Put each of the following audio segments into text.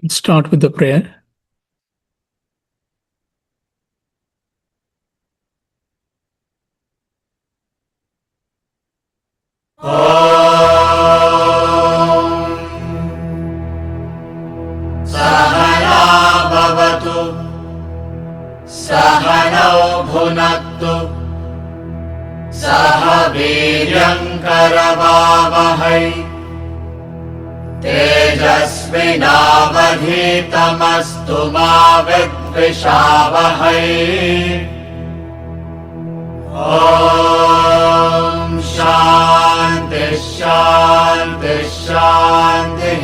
Let's start with the prayer. सहना भवतु सहनौ भुनक्तु सह वीर्यङ्करवावहै तेजस्विनावधीतमस्तु मा विद्विषावहै ॐ शान्ति शान्ति शान्तिः.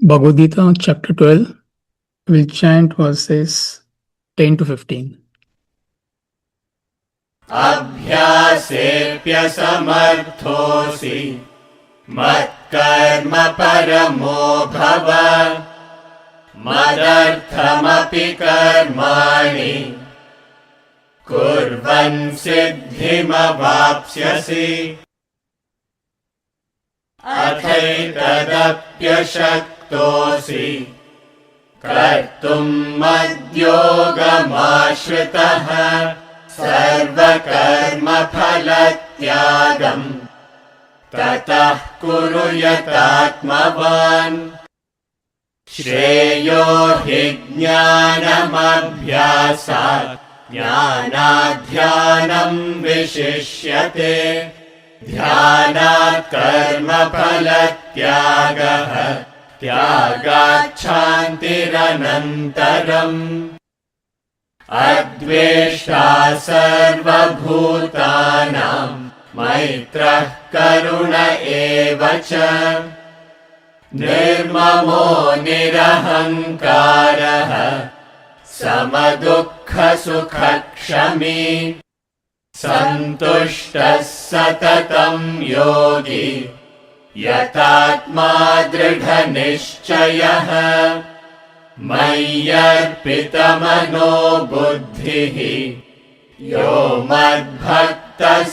Bhagavad Gita, chapter 12. We'll chant verses 10 to 15. अभ्यासेऽप्यसमर्थोऽसि मत्कर्म परमो भव मदर्थमपि कर्माणि कुर्वन् सिद्धिमवाप्स्यसि अथैतदप्यशक्तोऽसि कर्तुम् मद्योगमाश्रितः सर्वकर्मफलत्यागम् ततः कुरु यतात्मवान्. श्रेयो हि ज्ञानमभ्यासात् ज्ञानाध्यानम् विशिष्यते ध्यानात् कर्मफलत्यागः त्यागाच्छान्तिरनन्तरम्. अद्वेष्टा सर्वभूतानां मैत्रः करुण एव च निर्ममो निरहङ्कारः समदुःखसुखक्षमी सन्तुष्टः सततं योगी यतात्मा दृढनिश्चयः. मय्यर्पितमनो बुद्धिः यो मद्भक्तः स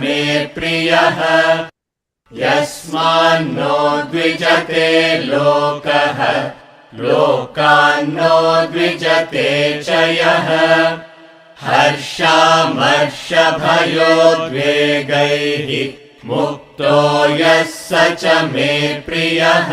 मे प्रियः. यस्मान्नो द्विजते लोकः लोकान्नो द्विजते च यः. हर्षामर्षभयोद्वेगैः मुक्तो यः स च मे प्रियः.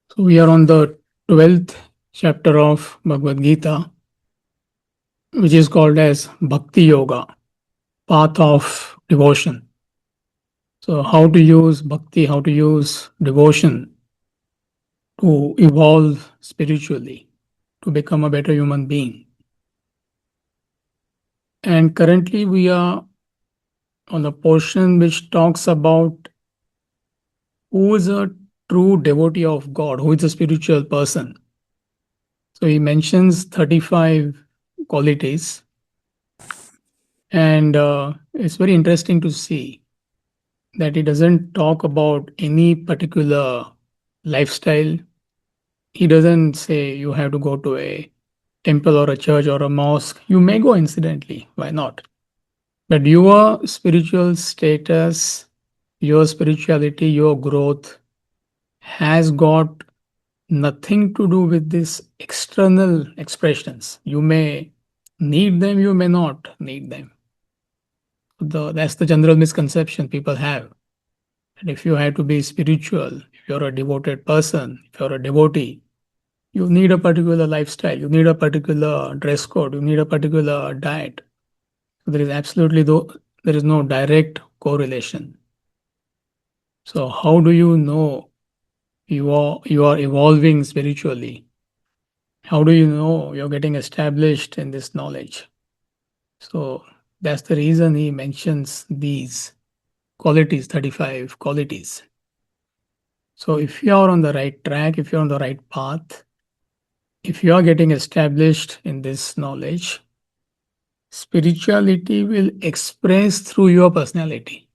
So we are on the 12th chapter of Bhagavad Gita, which is called as Bhakti Yoga, path of devotion. So how to use bhakti, how to use devotion to evolve spiritually, to become a better human being. And currently we are on the portion which talks about who is a true devotee of God, who is a spiritual person. So he mentions 35 qualities, and it's very interesting to see that he doesn't talk about any particular lifestyle. He doesn't say you have to go to a temple or a church or a mosque. You may go incidentally, why not? But your spiritual status, your spirituality, your growth has got nothing to do with these external expressions. You may need them, you may not need them. That's the general misconception people have. And if you have to be spiritual, if you're a devoted person, if you're a devotee, you need a particular lifestyle, you need a particular dress code, you need a particular diet. So there is no direct correlation. So how do you know you are evolving spiritually? How do you know you're getting established in this knowledge? So that's the reason he mentions these. qualities, 35 qualities. So if you are on the right track, if you're on the right path, if you are getting established in this knowledge, spirituality will express through your personality,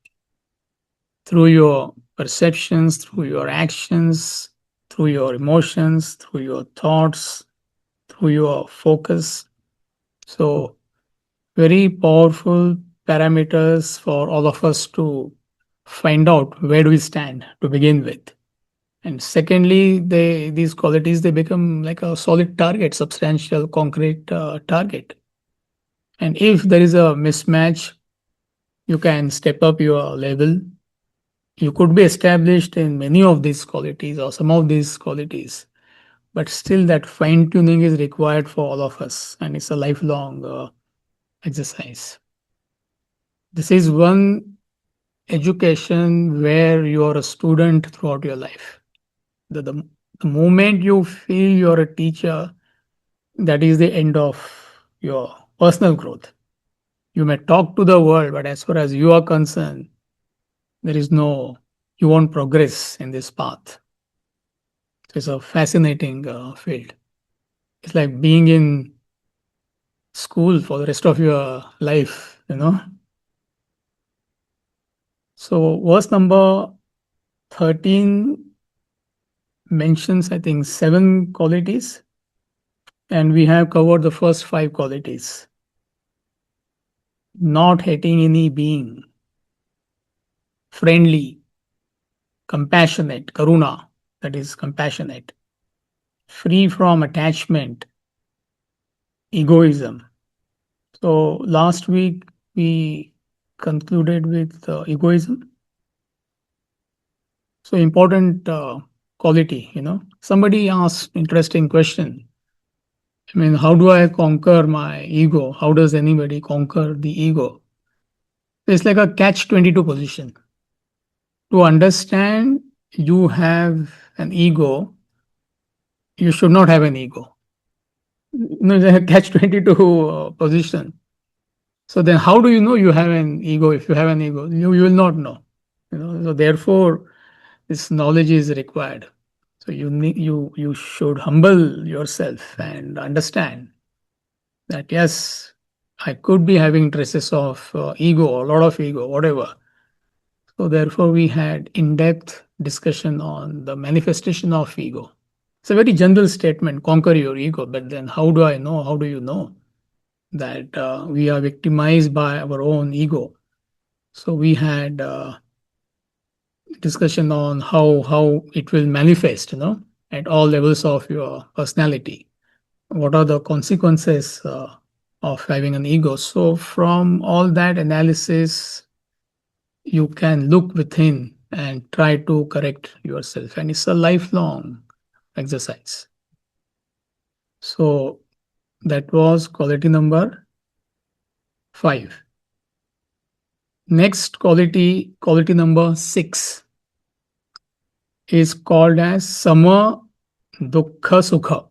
through your perceptions, through your actions, through your emotions, through your thoughts, through your focus. So, very powerful parameters for all of us to find out where do we stand to begin with. And secondly, these qualities they become like a solid target, substantial, concrete target. And if there is a mismatch, you can step up your level. You could be established in many of these qualities or some of these qualities, but still that fine tuning is required for all of us, and it's a lifelong exercise. This is one education where you are a student throughout your life. The moment you feel you're a teacher, that is the end of your personal growth. You may talk to the world, but as far as you are concerned, there is no, you won't progress in this path. It's a fascinating field. It's like being in school for the rest of your life. So, verse number 13 mentions, I think, 7 qualities, and we have covered the first 5 qualities. Not hating any being, friendly, compassionate, karuna, that is compassionate, free from attachment, egoism. So last week we concluded with egoism. So important quality. Somebody asked interesting question. I mean, how do I conquer my ego? How does anybody conquer the ego? It's like a catch 22 position. To understand you have an ego, you should not have an ego. The catch 22 position. So then how do you know you have an ego? If you have an ego, you will not know. So therefore, this knowledge is required. So you should humble yourself and understand that yes, I could be having traces of ego, a lot of ego, whatever. So therefore, we had in-depth discussion on the manifestation of ego. It's a very general statement, conquer your ego. But then how do I know? How do you know that we are victimized by our own ego? So we had discussion on how it will manifest, at all levels of your personality. What are the consequences of having an ego? So from all that analysis, you can look within and try to correct yourself, and it's a lifelong exercise. So that was quality number 5. Next quality number 6, is called as sama dukkha sukha,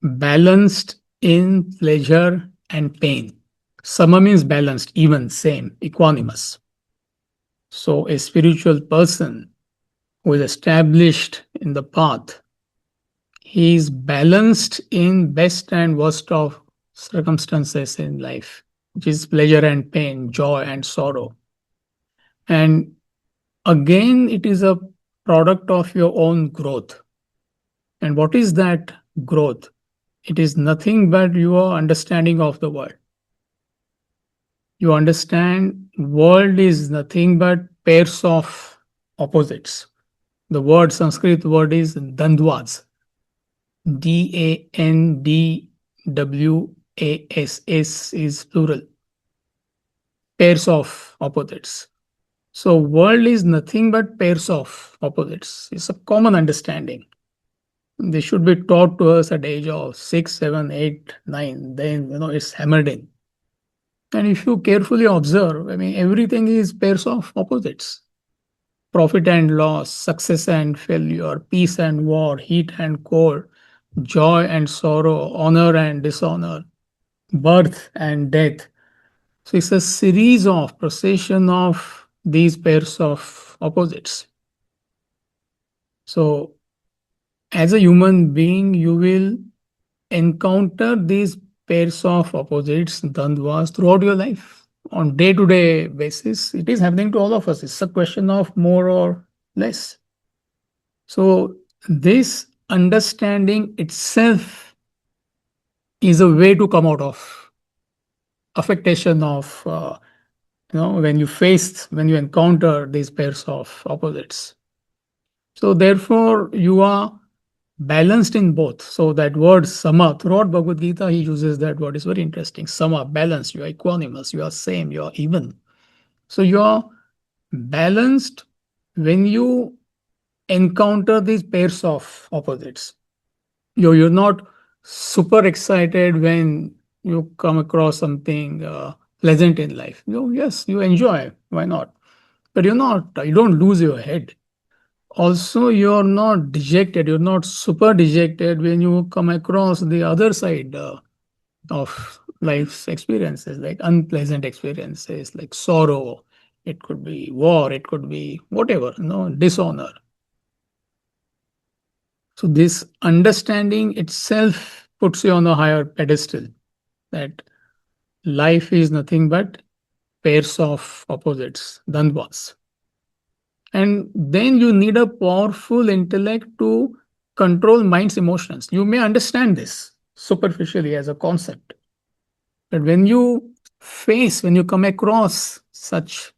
balanced in pleasure and pain. Sama means balanced, even, same, equanimous. So a spiritual person who is established in the path, he is balanced in best and worst of circumstances in life, which is pleasure and pain, joy and sorrow. And again, it is a product of your own growth. And what is that growth? It is nothing but your understanding of the world. You understand world is nothing but pairs of opposites. The word, Sanskrit word is dandvas. Dandwass is plural. Pairs of opposites. So world is nothing but pairs of opposites. It's a common understanding. They should be taught to us at the age of 6, 7, 8, 9. Then it's hammered in. And if you carefully observe, I mean, everything is pairs of opposites. Profit and loss, success and failure, peace and war, heat and cold, joy and sorrow, honor and dishonor, birth and death. So it's a series of procession of these pairs of opposites. So as a human being, you will encounter these pairs of opposites, dandvas, throughout your life on day-to-day basis. It is happening to all of us. It's a question of more or less. So this understanding itself is a way to come out of affectation of when you encounter these pairs of opposites. So therefore you are balanced in both. So that word sama, throughout Bhagavad Gita, he uses that word. Is very interesting. Sama, balanced. You are equanimous. You are same. You are even. So you are balanced when you encounter these pairs of opposites. You're not super excited when you come across something pleasant in life. Yes, you enjoy. Why not? But you're not. You don't lose your head. Also, you're not dejected, you're not super dejected when you come across the other side of life's experiences, like unpleasant experiences, like sorrow. It could be war, it could be whatever, dishonor. So this understanding itself puts you on a higher pedestal, that life is nothing but pairs of opposites, dandvas. And then you need a powerful intellect to control mind's emotions. You may understand this superficially as a concept, but when you come across such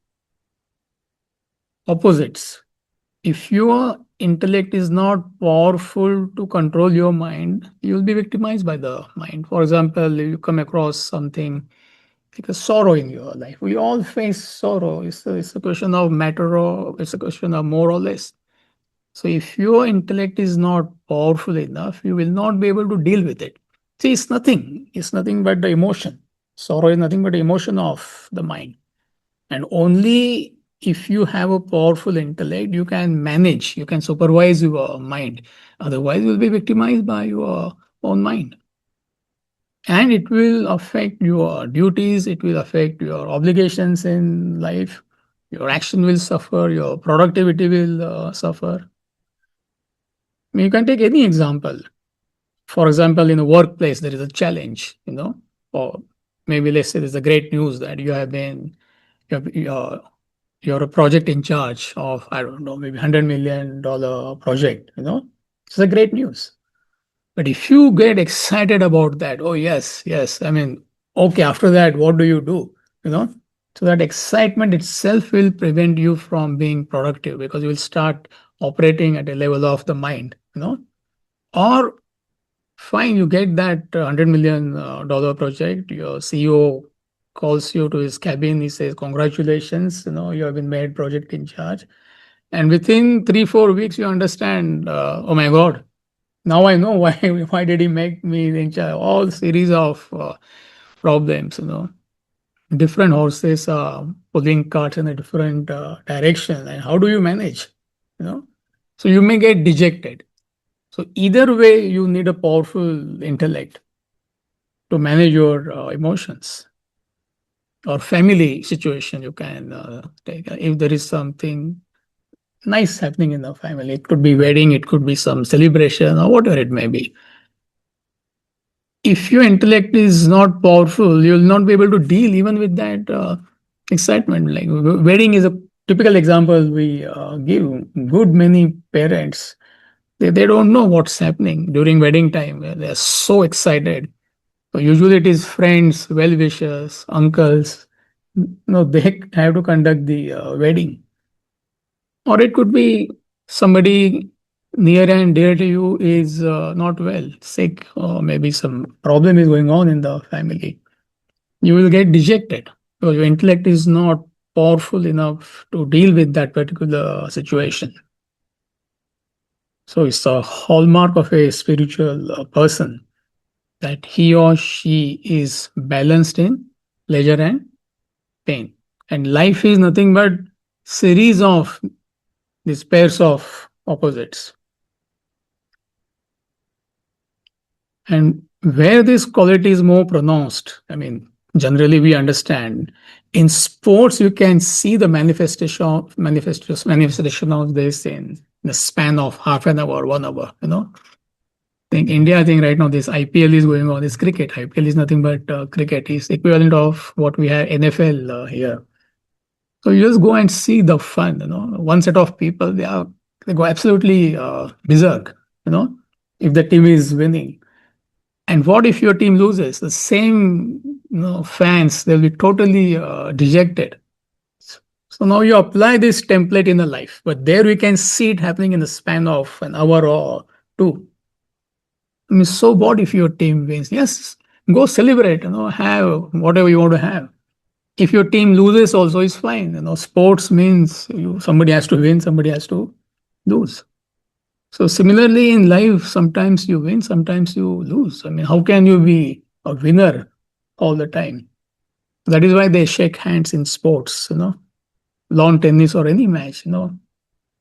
opposites, if your intellect is not powerful to control your mind, you will be victimized by the mind. For example, if you come across something like a sorrow in your life, we all face sorrow. It's a question of matter, or it's a question of more or less. So if your intellect is not powerful enough, you will not be able to deal with it. See, it's nothing. It's nothing but the emotion. Sorrow is nothing but the emotion of the mind. And only if you have a powerful intellect, you can manage, you can supervise your mind. Otherwise, you'll be victimized by your own mind. And it will affect your duties, it will affect your obligations in life. Your action will suffer, your productivity will suffer. You can take any example. For example, in a workplace, there is a challenge, or maybe let's say there's a great news that you have, you're a project in charge of, I don't know, maybe $100 million project, It's a great news. But if you get excited about that, oh, yes, yes, I mean, okay, after that, what do you do? You know, so that excitement itself will prevent you from being productive because you will start operating at a level of the mind. Or fine, you get that $100 million project. Your CEO calls you to his cabin. He says, "Congratulations, you have been made project in charge." And within 3-4 weeks, you understand, oh my God, now I know why. Why did he make me in charge? All series of problems. Different horses are pulling carts in a different direction. And how do you manage? You know, so you may get dejected. So either way, you need a powerful intellect to manage your emotions. Or family situation, you can take. If there is something nice happening in the family, it could be wedding, it could be some celebration, or whatever it may be. If your intellect is not powerful, you will not be able to deal even with that excitement. Like wedding is a typical example we give. Good many parents, they don't know what's happening during wedding time. They are so excited. So usually it is friends, well wishers, uncles. No, they have to conduct the wedding. Or it could be somebody near and dear to you is not well, sick, or maybe some problem is going on in the family. You will get dejected because your intellect is not powerful enough to deal with that particular situation. So it's a hallmark of a spiritual person that he or she is balanced in pleasure and pain. And life is nothing but series of these pairs of opposites. And where this quality is more pronounced, I mean, generally we understand. In sports, you can see the manifestation of this in the span of half an hour, 1 hour. Think India, I think right now this IPL is going on. This cricket, IPL is nothing but cricket. Is equivalent of what we have NFL here. So you just go and see the fun. One set of people they go absolutely berserk. If the team is winning, and what if your team loses? The same fans they'll be totally dejected. So now you apply this template in a life, but there we can see it happening in the span of an hour or two. I mean, so what if your team wins? Yes, go celebrate, have whatever you want to have. If your team loses, also is fine. Sports means somebody has to win, somebody has to lose. So similarly in life, sometimes you win, sometimes you lose. I mean, how can you be a winner all the time? That is why they shake hands in sports, lawn tennis or any match,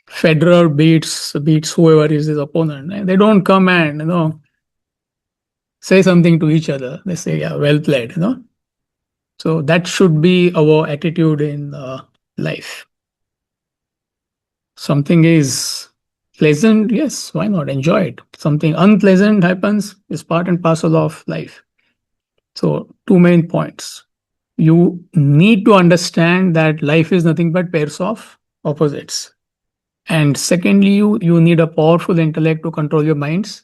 Federer beats whoever is his opponent. And they don't come and, say something to each other. They say, yeah, well played. So that should be our attitude in life. Something is pleasant, yes, why not? Enjoy it. Something unpleasant happens is part and parcel of life. So, two main points. You need to understand that life is nothing but pairs of opposites. And secondly, you need a powerful intellect to control your mind's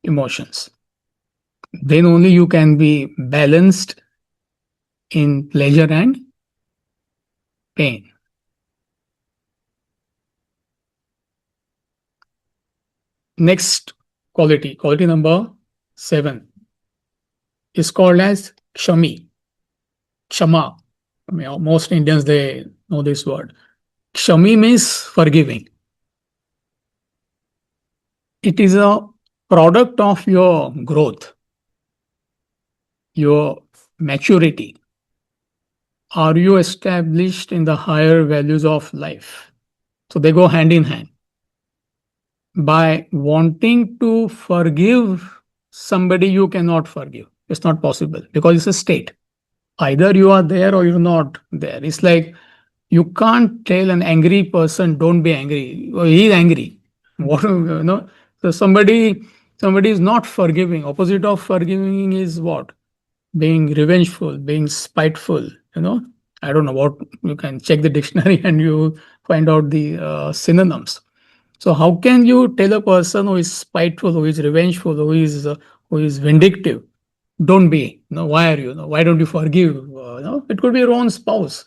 emotions. Then only you can be balanced in pleasure and pain. Next quality number 7, is called as Kshama. I mean, most Indians, they know this word. Kshami means forgiving. It is a product of your growth, your maturity. Are you established in the higher values of life? So they go hand in hand. By wanting to forgive somebody you cannot forgive, it's not possible because it's a state. Either you are there or you're not there. It's like you can't tell an angry person, don't be angry. Well, he's angry. So somebody is not forgiving. Opposite of forgiving is what? Being revengeful, being spiteful. I don't know what, you can check the dictionary and you find out the synonyms. So how can you tell a person who is spiteful, who is revengeful, who is vindictive, don't be? Why are you? Why don't you forgive? It could be your own spouse.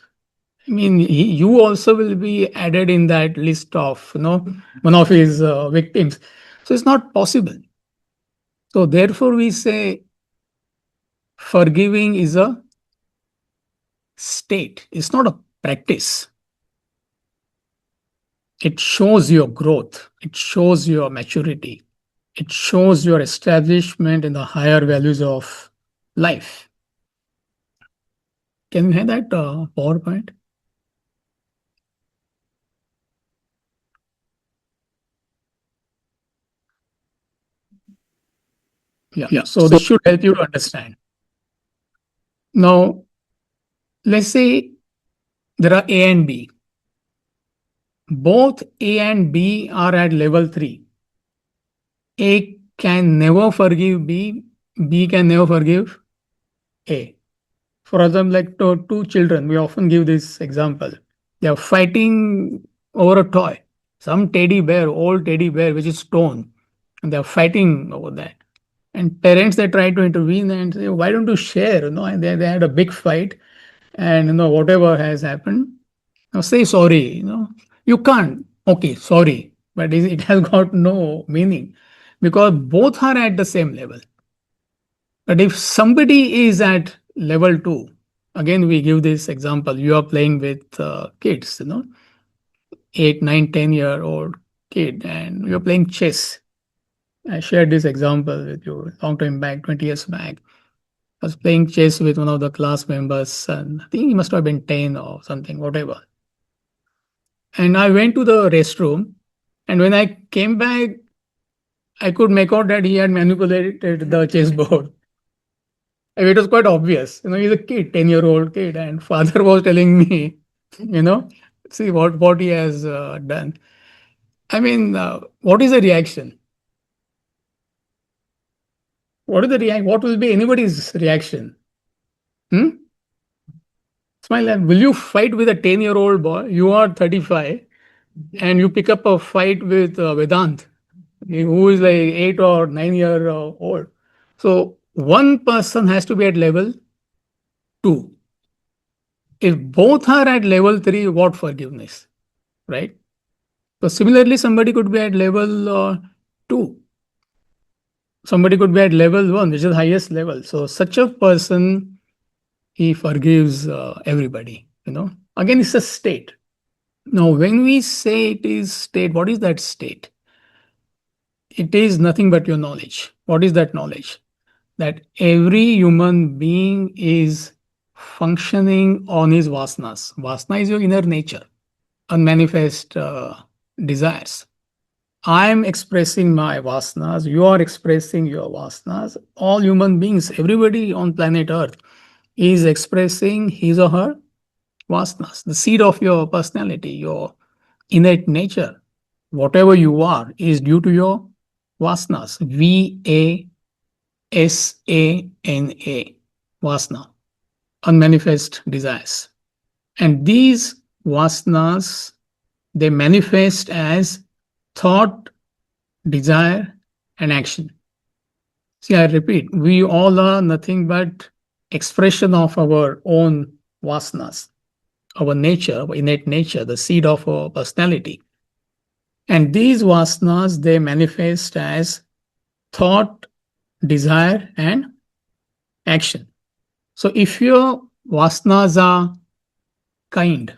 I mean, you also will be added in that list of, one of his victims. So it's not possible. So therefore, we say forgiving is a state. It's not a practice. It shows your growth. It shows your maturity. It shows your establishment in the higher values of life. Can you have that PowerPoint? Yeah. So this should help you to understand. Now, let's say there are A and B. Both A and B are at level 3. A can never forgive B. B can never forgive A. For example, like two children, we often give this example. They are fighting over a toy, some teddy bear, old teddy bear, which is stone, and they are fighting over that. And parents, they try to intervene and say, why don't you share? And they had a big fight, and whatever has happened, now say sorry. You can't. Okay, sorry, but it has got no meaning because both are at the same level. But if somebody is at level 2, again we give this example. You are playing with kids, 8, 9, 10-year-old kid, and you're playing chess. I shared this example with you long time back, 20 years back. I was playing chess with one of the class members, and I think he must have been 10 or something, whatever. And I went to the restroom, and when I came back, I could make out that he had manipulated the chessboard. It was quite obvious. He's a kid, 10-year-old kid, and father was telling me, you know, see what he has done. I mean, what is the reaction? What is the react? What will be anybody's reaction? Hmm? Smile. And will you fight with a 10-year-old boy? You are 35, and you pick up a fight with Vedant, who is like 8 or 9 year old. So one person has to be at level 2. If both are at level 3, what forgiveness, right? So similarly, somebody could be at level 2. Somebody could be at level 1, which is the highest level. So such a person, he forgives everybody. Again, it's a state. Now, when we say it is state, what is that state? It is nothing but your knowledge. What is that knowledge? That every human being is functioning on his vasanas. Vasana is your inner nature, unmanifest desires. I am expressing my vasanas, you are expressing your vasanas. All human beings, everybody on planet Earth is expressing his or her vasanas, the seed of your personality, your innate nature. Whatever you are is due to your vasanas. Vasana, vasana, unmanifest desires. And these vasanas, they manifest as thought, desire, and action. See, I repeat, we all are nothing but expression of our own vasanas, our nature, our innate nature, the seed of our personality. And these vasanas, they manifest as thought, desire, and action. So if your vasanas are kind,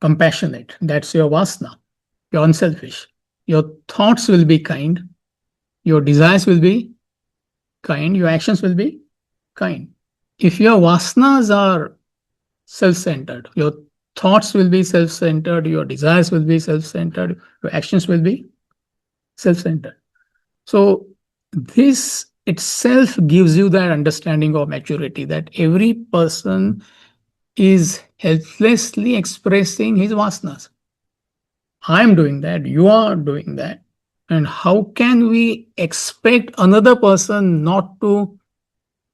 compassionate, that's your vasana, you're unselfish. Your thoughts will be kind, your desires will be kind, your actions will be kind. If your vasanas are self centered, your thoughts will be self centered, your desires will be self centered, your actions will be self centered. So, this itself gives you that understanding of maturity that every person is helplessly expressing his vasanas. I am doing that, you are doing that. And how can we expect another person not to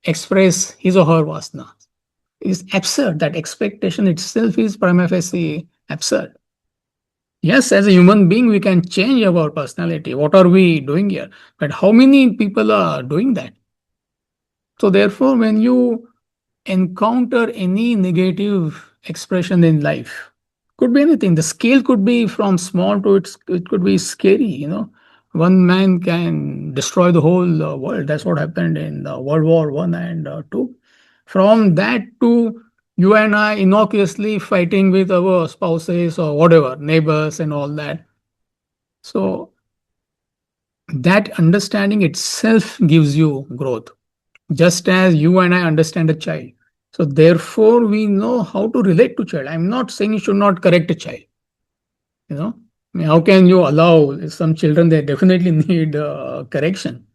express his or her vasana? It's absurd. That expectation itself is prima facie absurd. Yes, as a human being, we can change our personality. What are we doing here? But how many people are doing that? So, therefore, when you encounter any negative expression in life, could be anything. The scale could be from small to it could be scary. One man can destroy the whole world. That's what happened in World War One and Two. From that to you and I innocuously fighting with our spouses or whatever, neighbors and all that. So that understanding itself gives you growth, just as you and I understand a child. So therefore, we know how to relate to child. I'm not saying you should not correct a child. You know, I mean, how can you allow some children? They definitely need correction,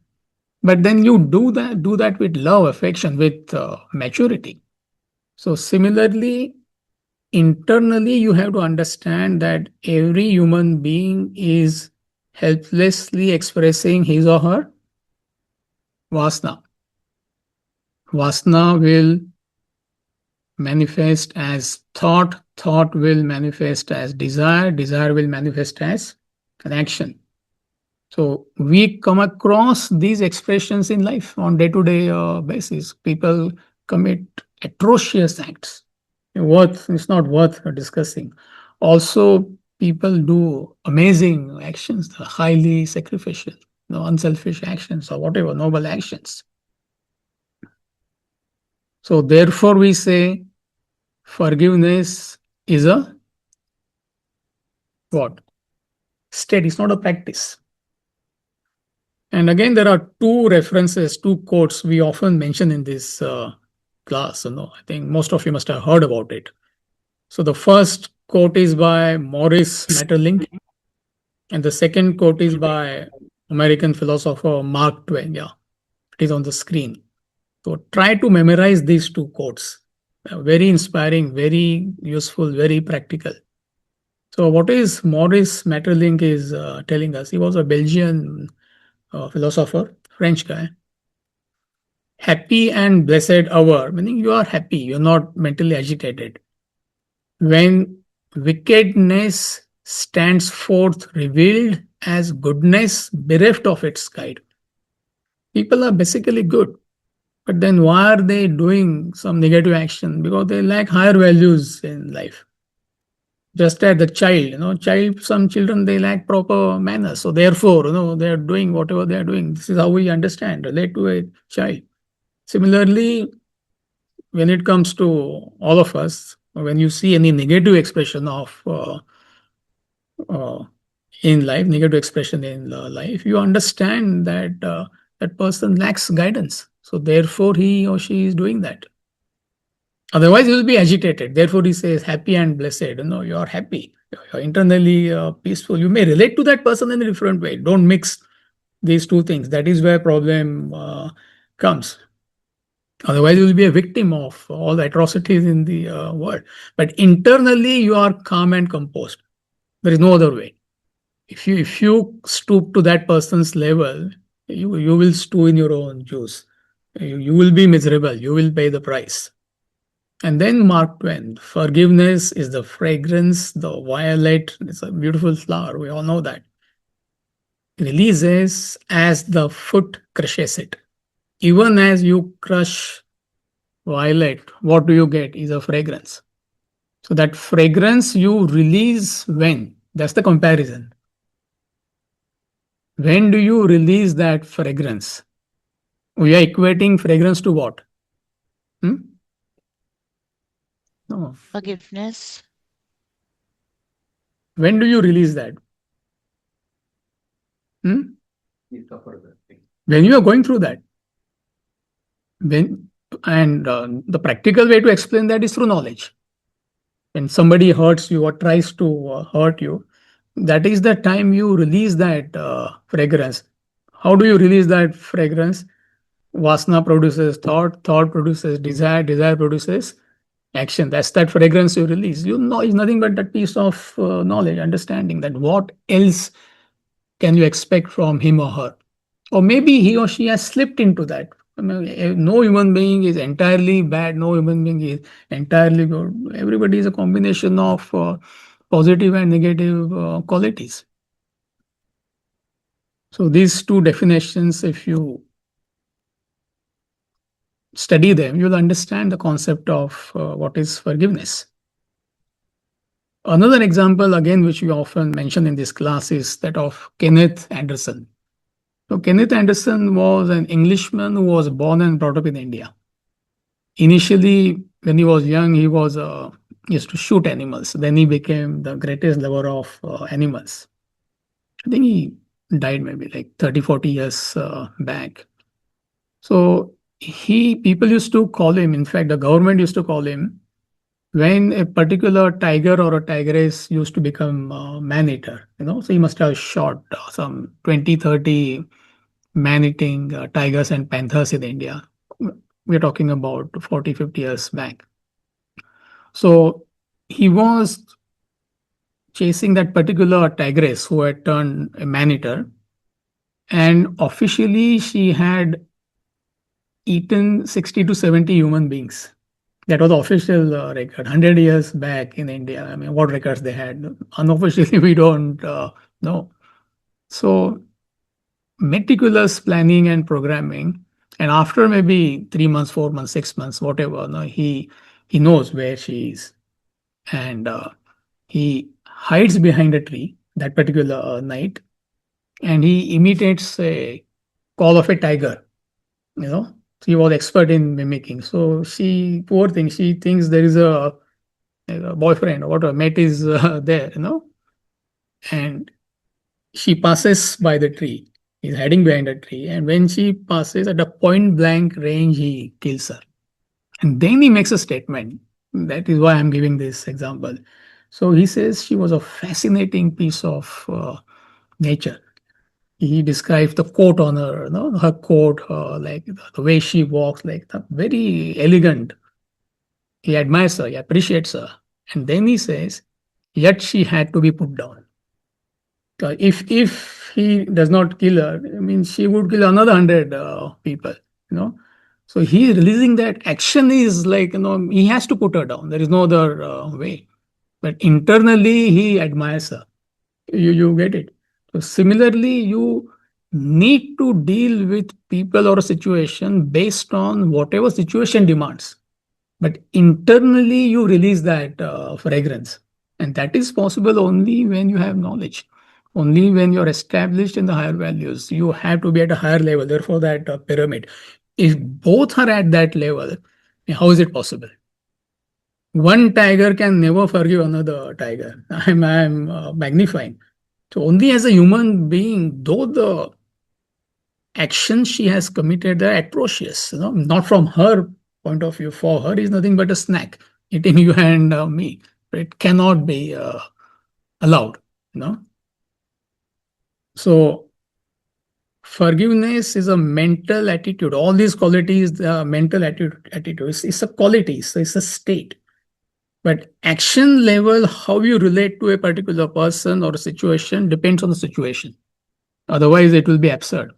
but then you do that with love, affection, with maturity. So similarly, internally, you have to understand that every human being is helplessly expressing his or her vasana. Vasana will manifest as thought, thought will manifest as desire, desire will manifest as an action. So we come across these expressions in life on day-to-day basis. People commit atrocious acts. It's not worth discussing. Also, people do amazing actions, highly sacrificial, unselfish actions or whatever, noble actions. So therefore, we say forgiveness is a what? State. It's not a practice. And again, there are two references, two quotes we often mention in this class. I think most of you must have heard about it. So the first quote is by Maurice Maeterlinck, and the second quote is by American philosopher Mark Twain. Yeah, it is on the screen. So try to memorize these two quotes. Very inspiring, very useful, very practical. So what is Maurice Maeterlinck is telling us? He was a Belgian philosopher, French guy. Happy and blessed hour, meaning you are happy, you're not mentally agitated. When wickedness stands forth revealed as goodness bereft of its guide. People are basically good, but then why are they doing some negative action? Because they lack higher values in life. Just as the child, some children, they lack proper manners. So therefore, they are doing whatever they are doing. This is how we understand, relate to a child. Similarly, when it comes to all of us, when you see any negative expression of uh, in life, negative expression in life, you understand that that person lacks guidance. So therefore, he or she is doing that. Otherwise, he will be agitated. Therefore, he says, happy and blessed. You are happy. You're internally peaceful. You may relate to that person in a different way. Don't mix these two things. That is where problem comes. Otherwise, you will be a victim of all the atrocities in the world. But internally, you are calm and composed. There is no other way. If you stoop to that person's level, you will stew in your own juice. You will be miserable. You will pay the price. And then Mark Twain, forgiveness is the fragrance, the violet. It's a beautiful flower. We all know that. Releases as the foot crushes it. Even as you crush violet, what do you get is a fragrance. So that fragrance you release when? That's the comparison. When do you release that fragrance? We are equating fragrance to what? Hmm? No. Forgiveness. When do you release that? Hmm? When you are going through that. When and the practical way to explain that is through knowledge. When somebody hurts you or tries to hurt you, that is the time you release that fragrance. How do you release that fragrance? Vasana produces thought, thought produces desire, desire produces action. That's that fragrance you release. You know, it's nothing but that piece of knowledge, understanding that what else can you expect from him or her? Or maybe he or she has slipped into that. I mean, no human being is entirely bad, no human being is entirely good. Everybody is a combination of positive and negative qualities. So, these two definitions, if you study them, you'll understand the concept of what is forgiveness. Another example, again, which we often mention in this class, is that of Kenneth Anderson. So, Kenneth Anderson was an Englishman who was born and brought up in India. Initially, when he was young, he used to shoot animals. Then he became the greatest lover of animals. I think he died maybe like 30, 40 years back. So people used to call him, in fact, the government used to call him, when a particular tiger or a tigress used to become man-eater, so he must have shot some 20, 30 man-eating tigers and panthers in India. We're talking about 40, 50 years back. So he was chasing that particular tigress who had turned a man-eater, and officially she had eaten 60 to 70 human beings. That was the official record 100 years back in India. I mean, what records they had? Unofficially, we don't know. So, meticulous planning and programming. And after maybe 3 months, 4 months, 6 months, whatever, he knows where she is. And he hides behind a tree that particular night, and he imitates a call of a tiger. He was expert in mimicking. So she, poor thing, she thinks there is a boyfriend or what, a mate is there, and she passes by the tree. He's hiding behind a tree, and when she passes at a point blank range, he kills her. And then he makes a statement. That is why I'm giving this example. So he says she was a fascinating piece of nature. He describes the coat on her, her coat, like the way she walks, like very elegant. He admires her, he appreciates her. And then he says, yet she had to be put down. If he does not kill her, I mean, she would kill another 100 people, you know. So he is releasing that action is like, he has to put her down. There is no other way. But internally, he admires her. You get it. So similarly, you need to deal with people or a situation based on whatever situation demands. But internally, you release that fragrance. And that is possible only when you have knowledge, only when you're established in the higher values. You have to be at a higher level. Therefore, that pyramid. If both are at that level, how is it possible? One tiger can never forgive another tiger. I'm magnifying. So only as a human being, though the actions she has committed are atrocious, not from her point of view. For her is nothing but a snack eating you and me. But it cannot be allowed, So forgiveness is a mental attitude. All these qualities, mental attitude. It's a quality, so it's a state. But action level, how you relate to a particular person or a situation depends on the situation. Otherwise, it will be absurd.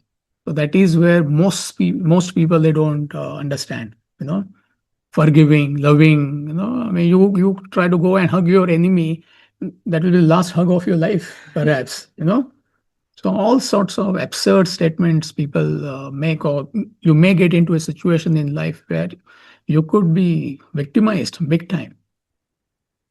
So that is where most people they don't understand. Forgiving, loving. I mean, you try to go and hug your enemy, that will be the last hug of your life, perhaps. So all sorts of absurd statements people make, or you may get into a situation in life where you could be victimized big time.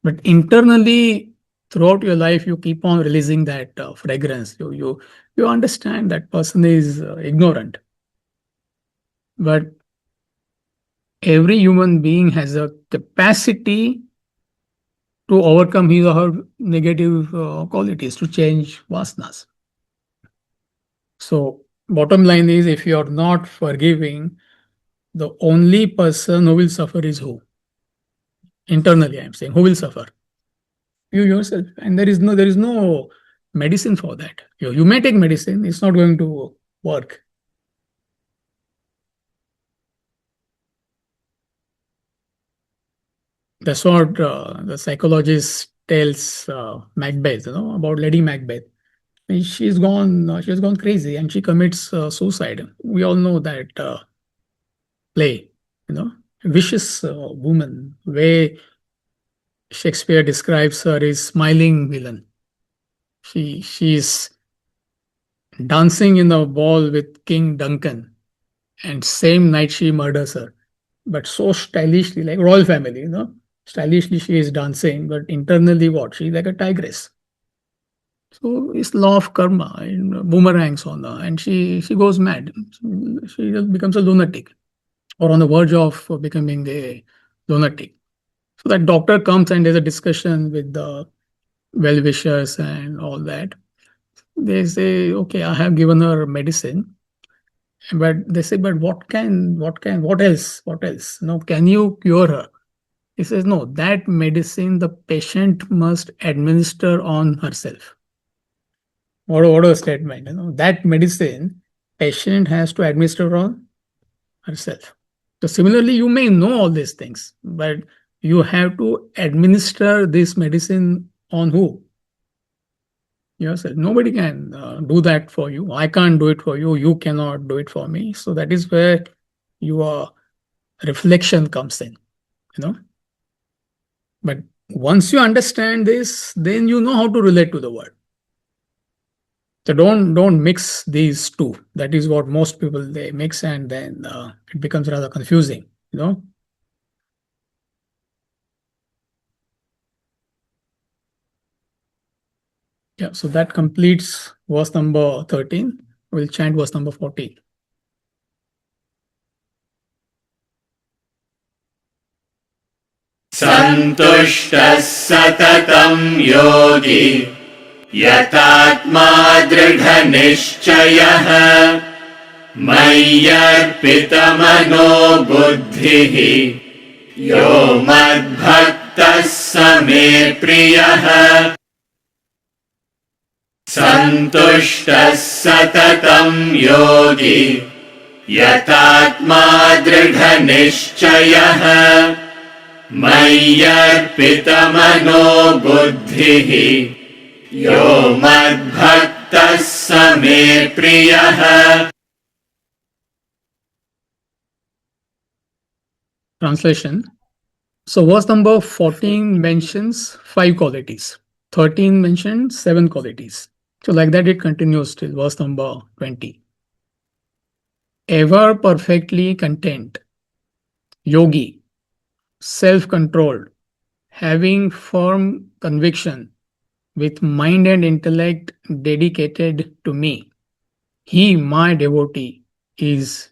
But internally, throughout your life, you keep on releasing that fragrance. You understand that person is ignorant, but every human being has a capacity to overcome his or her negative qualities, to change vasanas. So, bottom line is, if you are not forgiving, the only person who will suffer is who? Internally, I am saying, who will suffer? You yourself. And there is no medicine for that. You may take medicine, it's not going to work. That's what the psychologist tells Macbeth, about Lady Macbeth. And she's gone crazy, and she commits suicide. We all know that play, vicious woman. Way Shakespeare describes her is smiling villain. She's dancing in the ball with King Duncan, and same night she murders her. But so stylishly, like royal family, stylishly she is dancing, but internally what? She's like a tigress. So it's law of karma and boomerangs on her, and she goes mad. She just becomes a lunatic, or on the verge of becoming a lunatic. So that doctor comes and there's a discussion with the well-wishers and all that. They say, okay, I have given her medicine, but they say, but what else? What else? No, can you cure her? He says, no, that medicine the patient must administer on herself. What a statement, that medicine patient has to administer on herself. So similarly, you may know all these things, but you have to administer this medicine on who? Yourself. Nobody can do that for you. I can't do it for you. You cannot do it for me. So that is where your reflection comes in, But once you understand this, then you know how to relate to the world. So don't mix these two. That is what most people they mix, and then it becomes rather confusing, Yeah, so that completes verse number 13. We'll chant verse number 14. सन्तुष्टः सततं योगी यतात्मा दृढनिश्चयः मय्यर्पितमनो बुद्धिः यो मद्भक्तः स मे प्रियः सन्तुष्टः सततं योगी यतात्मा दृढनिश्चयः मय्यर्पितमनो बुद्धिः यो मद्भक्तः स मे प्रियः. Translation. So verse number 14 mentions 5 qualities. 13 mentions 7 qualities. So like that it continues till verse number 20. Ever perfectly content, yogi, self-controlled, having firm conviction, with mind and intellect dedicated to me. He is my devotee, he is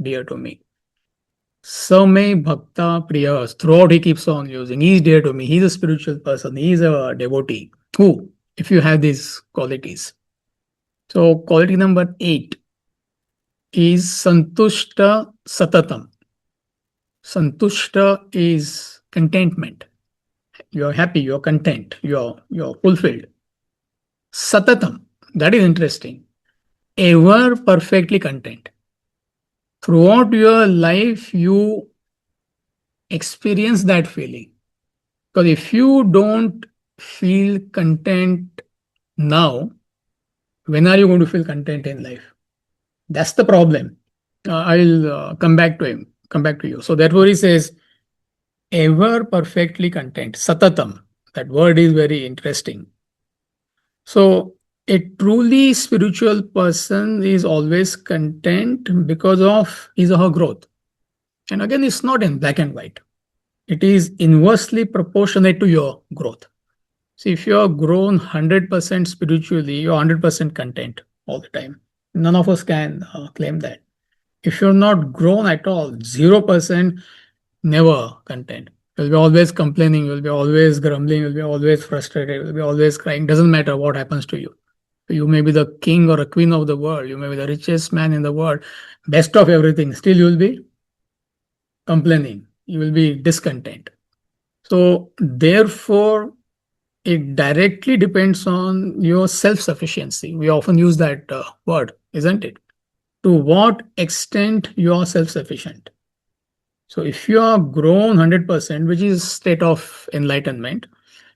dear to me. Same Bhakta Priya. Throughout he keeps on using. He is dear to me. He is a spiritual person. He is a devotee. Who? If you have these qualities. So quality number 8 is Santushta Satatam. Santushta is contentment. You are happy, you are content, you are fulfilled. Satatam, that is interesting. Ever perfectly content. Throughout your life, you experience that feeling. Because if you don't feel content now, when are you going to feel content in life? That's the problem. I'll come back to you. So therefore he says, ever perfectly content. Satatam. That word is very interesting. So a truly spiritual person is always content because of his or her growth. And again, it's not in black and white. It is inversely proportionate to your growth. See, if you are grown 100% spiritually, you're 100% content all the time. None of us can claim that. If you're not grown at all, 0%, never content. You'll be always complaining, you'll be always grumbling, you'll be always frustrated, you'll be always crying. Doesn't matter what happens to you. You may be the king or a queen of the world, you may be the richest man in the world, best of everything, still you'll be complaining, you will be discontent. So, therefore, it directly depends on your self-sufficiency. We often use that word, isn't it? To what extent you are self-sufficient. So if you are grown 100%, which is state of enlightenment,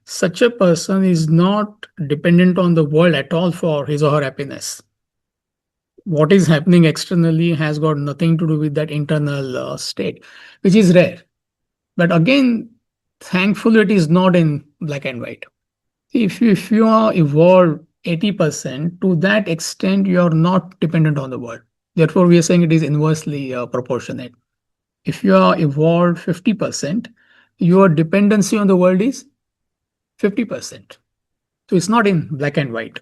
such a person is not dependent on the world at all for his or her happiness. What is happening externally has got nothing to do with that internal state, which is rare. But again, thankfully, it is not in black and white. If you are evolved 80%, to that extent, you are not dependent on the world. Therefore, we are saying it is inversely proportionate. If you are evolved 50%, your dependency on the world is 50%. So it's not in black and white.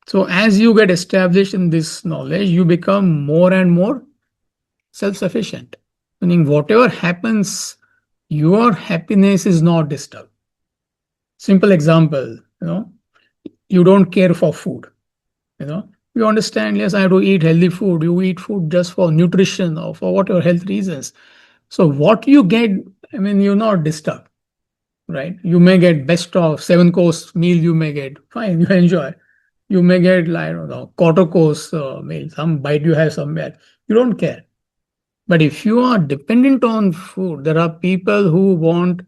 So as you get established in this knowledge, you become more and more self-sufficient. Meaning whatever happens, your happiness is not disturbed. Simple example, you don't care for food. You understand, yes, I have to eat healthy food. You eat food just for nutrition or for whatever health reasons. So what you get, you're not disturbed, right? You may get best of 7-course meal, you may get, fine, you enjoy. You may get, I don't know, quarter course meal, some bite you have somewhere. You don't care. But if you are dependent on food, there are people who want,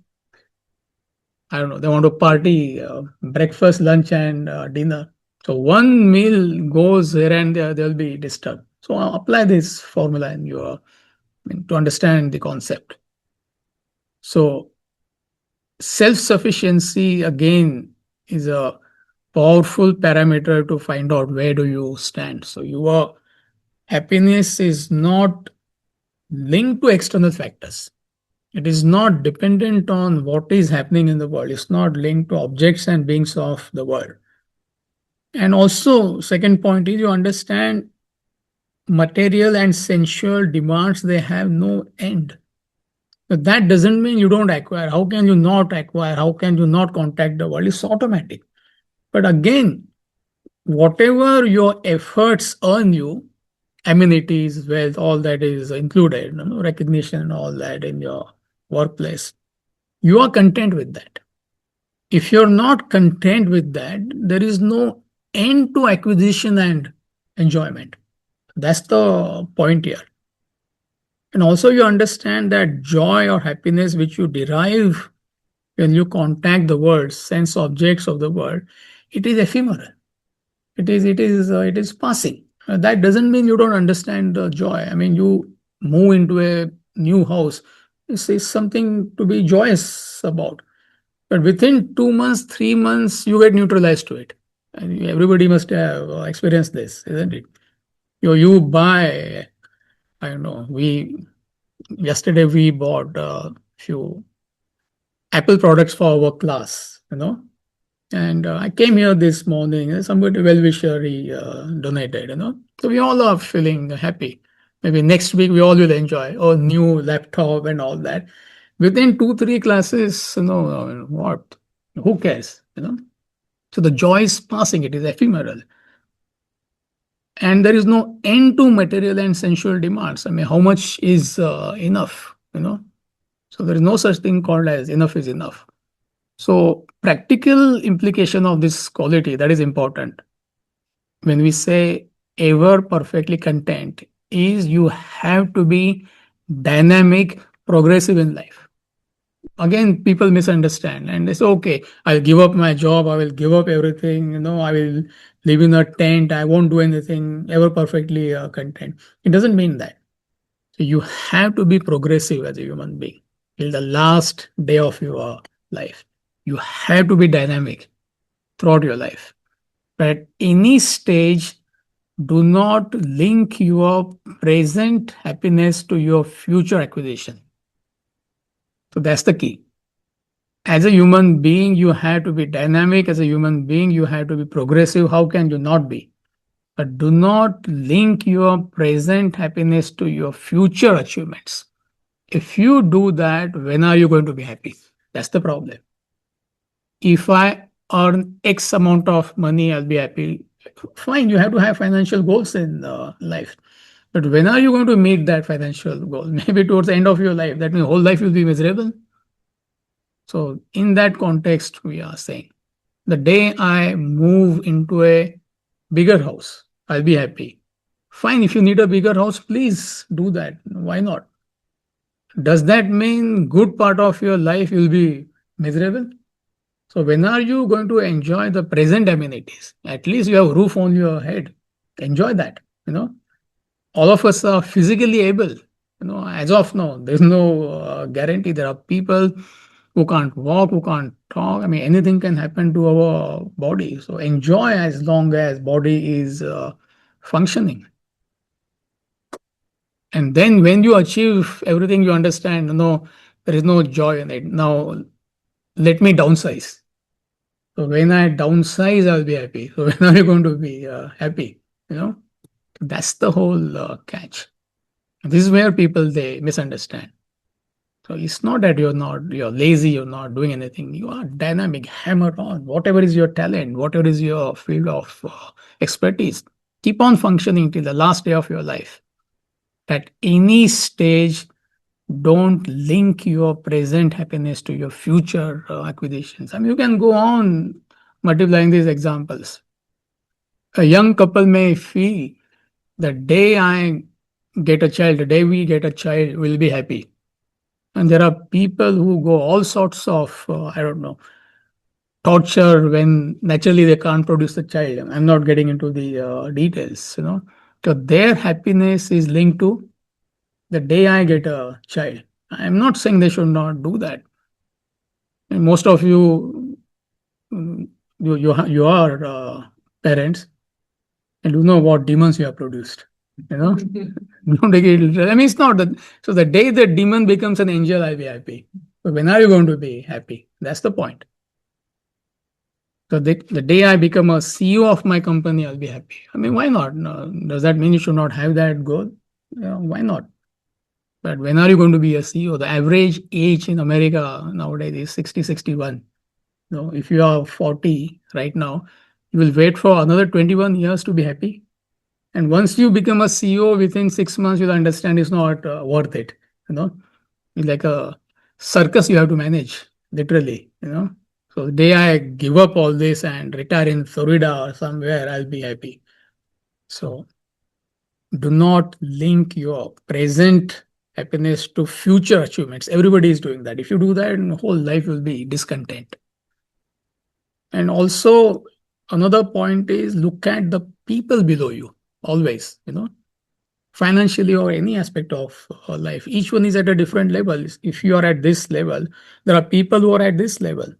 I don't know, they want to party, breakfast, lunch, and dinner. So one meal goes here and there, they'll be disturbed. So apply this formula in your, to understand the concept. So self-sufficiency again is a powerful parameter to find out where do you stand. So your happiness is not linked to external factors. It is not dependent on what is happening in the world. It's not linked to objects and beings of the world. And also, second point is you understand material and sensual demands, they have no end. But that doesn't mean you don't acquire. How can you not acquire? How can you not contact the world? It's automatic. But again, whatever your efforts earn you, amenities, wealth, all that is included, recognition, all that in your workplace, you are content with that. If you're not content with that, there is no end to acquisition and enjoyment. That's the point here. And also, you understand that joy or happiness which you derive when you contact the world, sense objects of the world, it is ephemeral. It is passing. That doesn't mean you don't understand the joy. I mean, you move into a new house. This is something to be joyous about. But within 2 months, 3 months, you get neutralized to it. And everybody must have experienced this, isn't it? You buy, I don't know, yesterday we bought a few Apple products for our class. And I came here this morning, somebody well wisher he donated. So we all are feeling happy. Maybe next week we all will enjoy a new laptop and all that. Within 2, 3 classes, what? Who cares? So the joy is passing, it is ephemeral. And there is no end to material and sensual demands. I mean, how much is enough? So there is no such thing called as enough is enough. So practical implication of this quality, that is important. When we say ever perfectly content, is you have to be dynamic, progressive in life. Again, people misunderstand and they say, okay, I'll give up my job, I will give up everything, I will live in a tent, I won't do anything, ever perfectly content. It doesn't mean that. So you have to be progressive as a human being till the last day of your life. You have to be dynamic throughout your life. But at any stage, do not link your present happiness to your future acquisition. So that's the key. As a human being, you have to be dynamic. As a human being, you have to be progressive. How can you not be? But do not link your present happiness to your future achievements. If you do that, when are you going to be happy? That's the problem. If I earn X amount of money, I'll be happy. Fine, you have to have financial goals in life. But when are you going to meet that financial goal? Maybe towards the end of your life. That means whole life will be miserable. So in that context, we are saying the day I move into a bigger house, I'll be happy. Fine, if you need a bigger house, please do that. Why not? Does that mean good part of your life will be miserable? So when are you going to enjoy the present amenities? At least you have roof on your head. Enjoy that. All of us are physically able. As of now, there's no guarantee. There are people who can't walk, who can't talk. I mean, anything can happen to our body. So enjoy as long as body is functioning. And then when you achieve everything, you understand, there is no joy in it. Now, let me downsize. So when I downsize, I'll be happy. So when are you going to be happy? That's the whole catch. This is where people, they misunderstand. So it's not that you're lazy, you're not doing anything. You are dynamic, hammer on. Whatever is your talent, whatever is your field of expertise, keep on functioning till the last day of your life. At any stage, don't link your present happiness to your future acquisitions. I mean, you can go on multiplying these examples. A young couple may feel the day I get a child, the day we get a child, we'll be happy. And there are people who go all sorts of, I don't know, torture when naturally they can't produce a child. I'm not getting into the details. So their happiness is linked to the day I get a child. I'm not saying they should not do that. And most of you, you are parents, and you know what demons you have produced. Don't take it literally. I mean, it's not that. So the day the demon becomes an angel, I'll be happy. But when are you going to be happy? That's the point. So the day I become a CEO of my company, I'll be happy. I mean, why not? No, does that mean you should not have that goal? Why not? But when are you going to be a CEO? The average age in America nowadays is 60, 61. If you are 40 right now, you will wait for another 21 years to be happy. And once you become a CEO, within 6 months, you'll understand it's not worth it. It's like a circus you have to manage, literally. So the day I give up all this and retire in Florida or somewhere, I'll be happy. So do not link your present happiness to future achievements. Everybody is doing that. If you do that, your whole life will be discontent. And also, another point is look at the people below you always, financially or any aspect of life. Each one is at a different level. If you are at this level, there are people who are at this level.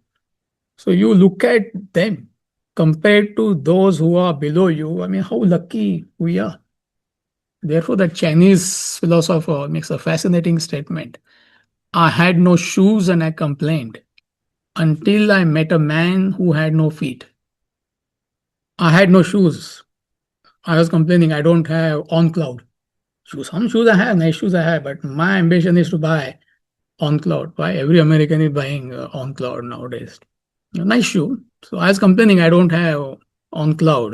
So you look at them compared to those who are below you. I mean, how lucky we are. Therefore, the Chinese philosopher makes a fascinating statement. I had no shoes and I complained until I met a man who had no feet. I had no shoes. I was complaining I don't have on cloud shoes. Some shoes I have, nice shoes I have, but my ambition is to buy on cloud. Why every American is buying on cloud nowadays? Nice shoe. So I was complaining I don't have on cloud,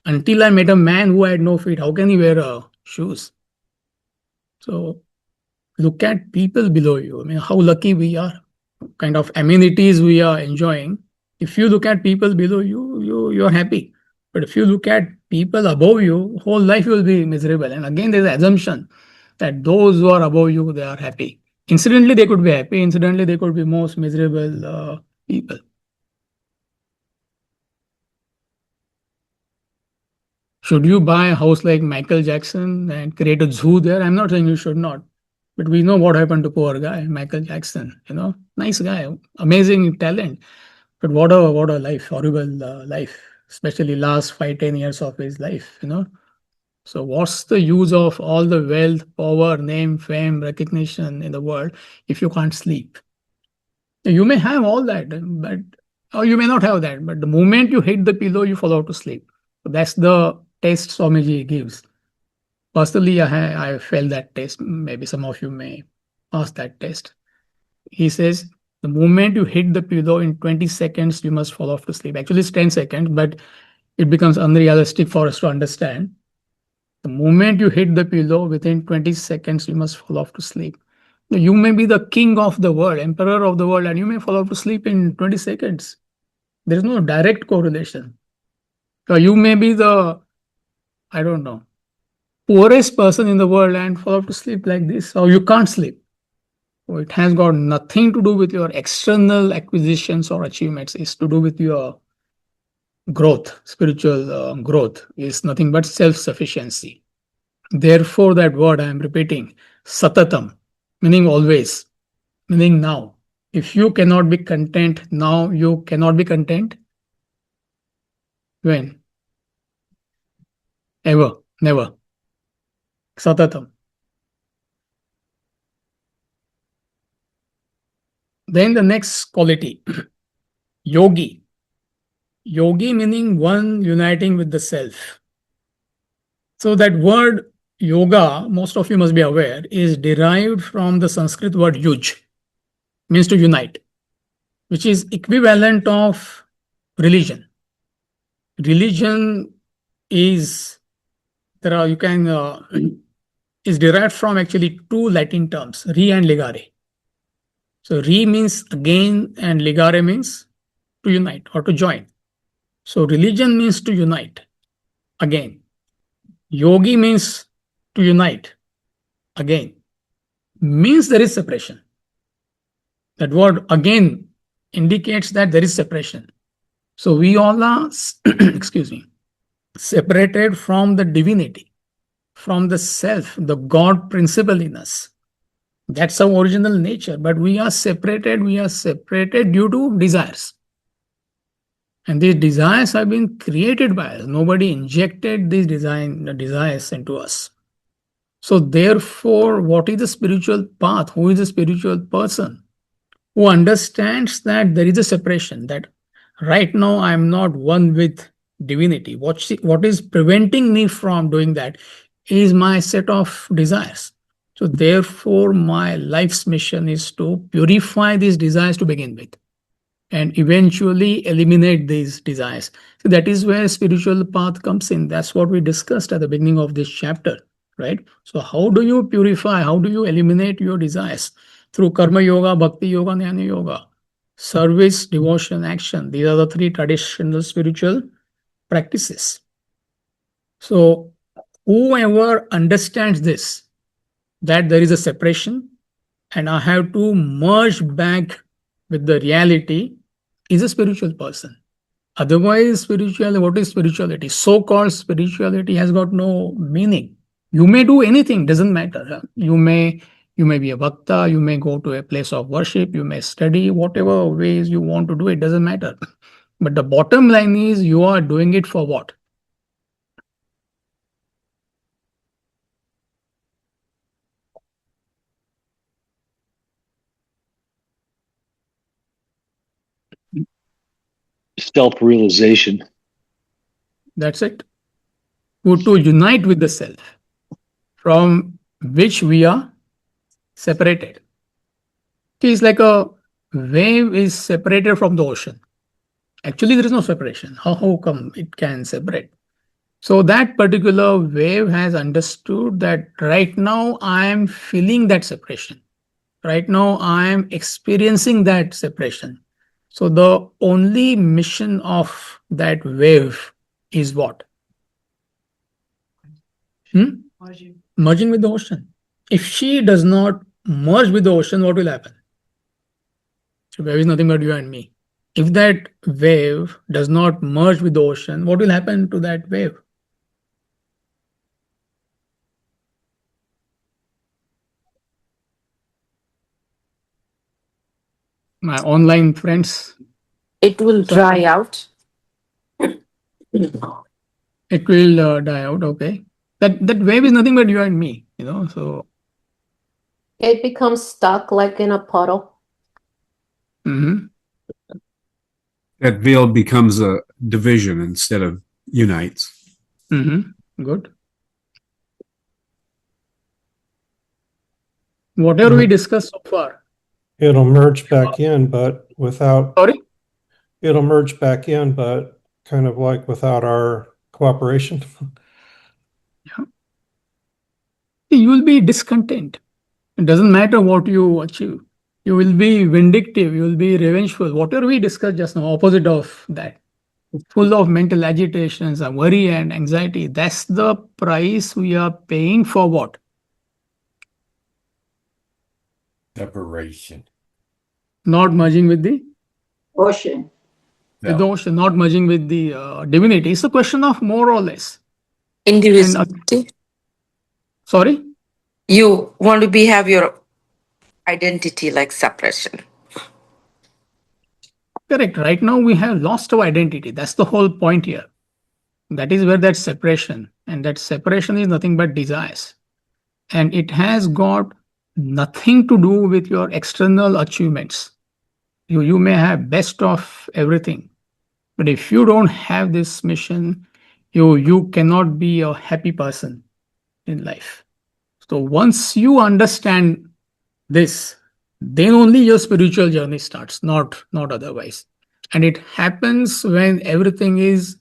until I met a man who had no feet. How can he wear shoes? So look at people below you. I mean, how lucky we are, kind of amenities we are enjoying. If you look at people below you, you're happy. But if you look at people above you, whole life will be miserable. And again, there's an assumption that those who are above you, they are happy. Incidentally, they could be happy. Incidentally, they could be most miserable people. Should you buy a house like Michael Jackson and create a zoo there? I'm not saying you should not. But we know what happened to poor guy, Michael Jackson, nice guy, amazing talent. But what a life, horrible life, especially last 5, 10 years of his life. So what's the use of all the wealth, power, name, fame, recognition in the world if you can't sleep? You may have all that, but or you may not have that. But the moment you hit the pillow, you fall out to sleep. So that's the test Swamiji gives. Personally, I failed that test. Maybe some of you may pass that test. He says the moment you hit the pillow in 20 seconds, you must fall off to sleep. Actually, it's 10 seconds, but it becomes unrealistic for us to understand. The moment you hit the pillow, within 20 seconds, you must fall off to sleep. You may be the king of the world, emperor of the world, and you may fall off to sleep in 20 seconds. There is no direct correlation. So you may be the, I don't know, poorest person in the world and fall off to sleep like this, or you can't sleep. So it has got nothing to do with your external acquisitions or achievements. It's to do with your growth, spiritual growth. Is nothing but self-sufficiency. Therefore, that word I am repeating, satatam, meaning always, meaning now. If you cannot be content now, you cannot be content when? Ever, never. Satatam. Then the next quality, yogi. Yogi meaning one uniting with the self. So that word yoga, most of you must be aware, is derived from the Sanskrit word yuj, means to unite, which is equivalent of religion. Religion is you can is derived from actually two Latin terms, re and ligare. So re means again and ligare means to unite or to join. So religion means to unite again. Yogi means to unite again. Means there is separation. That word again indicates that there is separation. So we all are, excuse me, separated from the divinity, from the self, the God principle in us. That's our original nature, but we are separated. We are separated due to desires. And these desires have been created by us. Nobody injected these desires into us. So therefore, what is the spiritual path? Who is the spiritual person? Who understands that there is a separation, that right now I am not one with divinity. What is preventing me from doing that is my set of desires. So therefore, my life's mission is to purify these desires to begin with and eventually eliminate these desires. So that is where spiritual path comes in. That's what we discussed at the beginning of this chapter, right? So how do you purify? How do you eliminate your desires? Through karma yoga, bhakti yoga, jnana yoga. service, devotion, action. These are the three traditional spiritual practices. So, whoever understands this, that there is a separation and I have to merge back with the reality, is a spiritual person. Otherwise, spirituality, what is spirituality? So called spirituality has got no meaning. You may do anything, doesn't matter. You may be a bhakta, you may go to a place of worship, you may study, whatever ways you want to do it, doesn't matter. But the bottom line is you are doing it for what? Self-realization. That's it. To unite with the self from which we are separated. It is like a wave is separated from the ocean. Actually, there is no separation. How come it can separate? So that particular wave has understood that right now I am feeling that separation. Right now I am experiencing that separation. So the only mission of that wave is what? Merging with the ocean. If she does not merge with the ocean, what will happen? So wave is nothing but you and me. If that wave does not merge with the ocean, what will happen to that wave? My online friends, It will dry out. it will die out. Okay, that wave is nothing but you and me. So It becomes stuck like in a puddle. mhm. That veil becomes a division instead of unites. Good. Whatever we discussed so far. It'll merge back in, but without. Sorry. It'll merge back in, but kind of like without our cooperation. Yeah. You will be discontent. It doesn't matter what you achieve. You will be vindictive. You will be revengeful. Whatever we discussed just now, opposite of that. Full of mental agitations, worry and anxiety. That's the price we are paying for what? Separation. Not merging with the Ocean. with the ocean, not merging with the divinity. It's a question of more or less. Individuality. Sorry? You want to have your identity like separation. Correct. Right now we have lost our identity. That's the whole point here. That is where that separation, and that separation is nothing but desires. And it has got nothing to do with your external achievements. You may have best of everything, but if you don't have this mission, you cannot be a happy person in life. So once you understand this, then only your spiritual journey starts, not otherwise. And it happens when everything is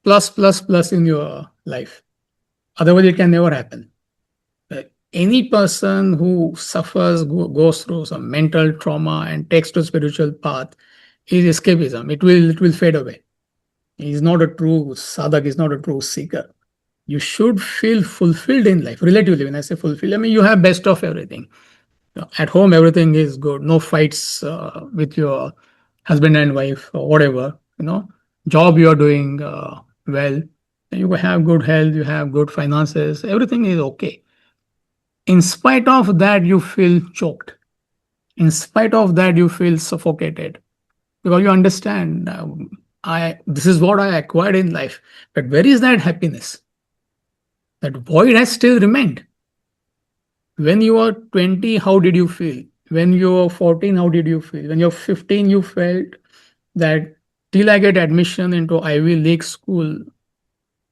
plus in your life. Otherwise, it can never happen. Any person who suffers, goes through some mental trauma and takes to spiritual path is escapism. It will fade away. He's not a true sadhak, he's not a true seeker. You should feel fulfilled in life. Relatively, when I say fulfilled, I mean you have best of everything. At home, everything is good. No fights with your husband and wife or whatever. Job you are doing well. You have good health. You have good finances. Everything is okay. In spite of that, you feel choked. In spite of that, you feel suffocated because you understand this is what I acquired in life. But where is that happiness? That void has still remained. When you were 20, how did you feel? When you were 14, how did you feel? When you're 15, you felt that till I get admission into Ivy League school,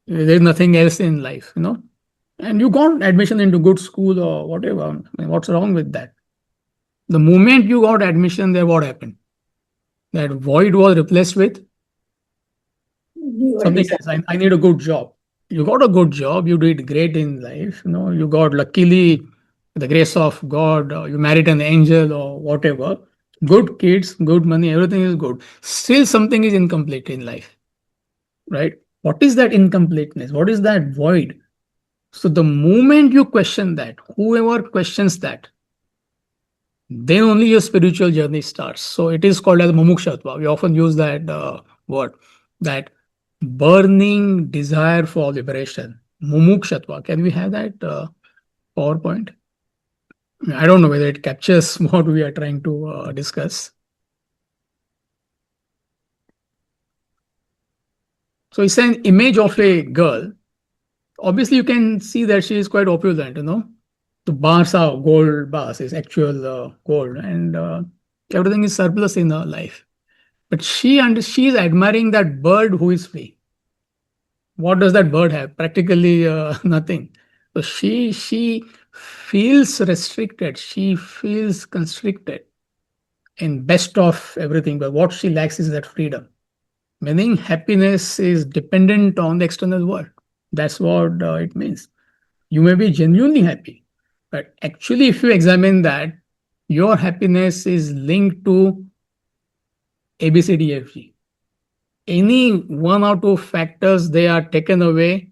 there's nothing else in life, And you got admission into good school or whatever. I mean, what's wrong with that? The moment you got admission there, what happened? That void was replaced with something else. I need a good job. You got a good job. You did great in life. You got luckily the grace of God. You married an angel or whatever. Good kids, good money, everything is good. Still, something is incomplete in life, right? What is that incompleteness? What is that void? So, the moment you question that, whoever questions that, then only your spiritual journey starts. So, it is called as mumukshatva. We often use that word, that burning desire for liberation. Mumukshatva. Can we have that PowerPoint? I don't know whether it captures what we are trying to discuss. So it's an image of a girl. Obviously, you can see that she is quite opulent, The bars are gold bars, is actual gold, and everything is surplus in her life. But she is admiring that bird who is free. What does that bird have? Practically nothing. So she feels restricted. She feels constricted in best of everything. But what she lacks is that freedom. Meaning happiness is dependent on the external world. That's what it means. You may be genuinely happy, but actually, if you examine that, your happiness is linked to ABCDFG. Any one or two factors they are taken away,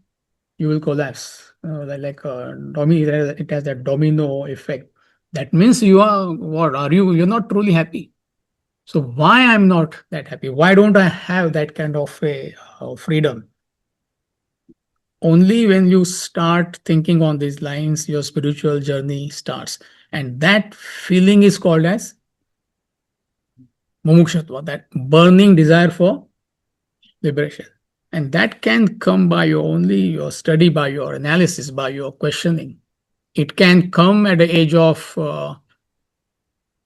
you will collapse. It has that domino effect. That means you are what are you? You're not truly happy. So why I'm not that happy? Why don't I have that kind of a freedom? Only when you start thinking on these lines, your spiritual journey starts. And that feeling is called as mumukshatva, that burning desire for liberation. And that can come by only your study, by your analysis, by your questioning. It can come at the age of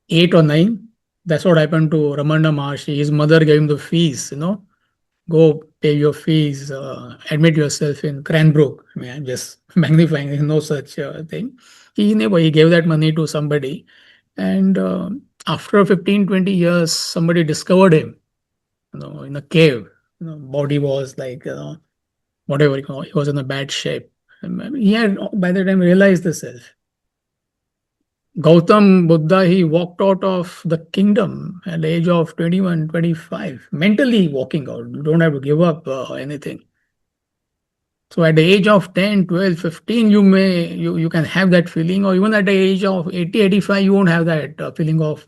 8 or 9. That's what happened to Ramana Maharshi. His mother gave him the fees, go pay your fees, admit yourself in Cranbrook. I mean, I'm just magnifying, there's no such thing. He gave that money to somebody. And after 15, 20 years, somebody discovered him, in a cave. Body was like, whatever, he was in a bad shape. And he had, by the time, realized the self. Gautam Buddha, he walked out of the kingdom at the age of 21, 25, mentally walking out. You don't have to give up anything. So at the age of 10, 12, 15, you can have that feeling, or even at the age of 80, 85, you won't have that feeling of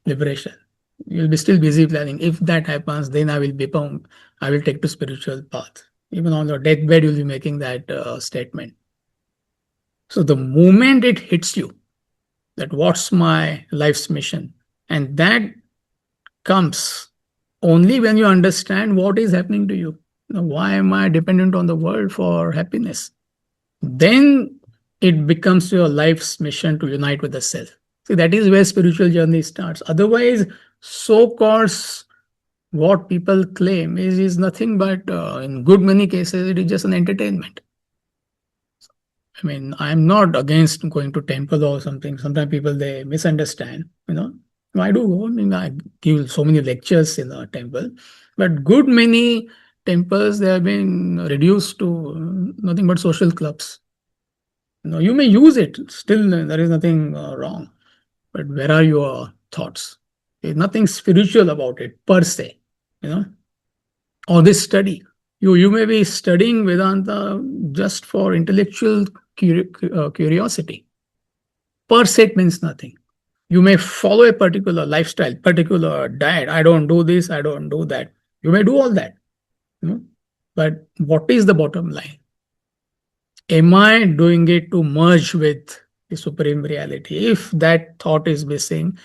liberation. You'll be still busy planning. If that happens, then I will take to spiritual path. Even on your deathbed, you'll be making that statement. So the moment it hits you, that what's my life's mission, and that comes only when you understand what is happening to you. Why am I dependent on the world for happiness? Then it becomes your life's mission to unite with the self. See, that is where spiritual journey starts. Otherwise, so-called what people claim is nothing but, in good many cases, it is just an entertainment. I mean, I'm not against going to temple or something. Sometimes people, they misunderstand, I do go. I mean, I give so many lectures in a temple, but good many temples, they have been reduced to nothing but social clubs. You may use it. Still, there is nothing wrong. But where are your thoughts? There's nothing spiritual about it per se, or this study. You may be studying Vedanta just for intellectual curiosity. Per se, it means nothing. You may follow a particular lifestyle, particular diet. I don't do this, I don't do that. You may do all that. But what is the bottom line? Am I doing it to merge with the supreme reality? If that thought is missing,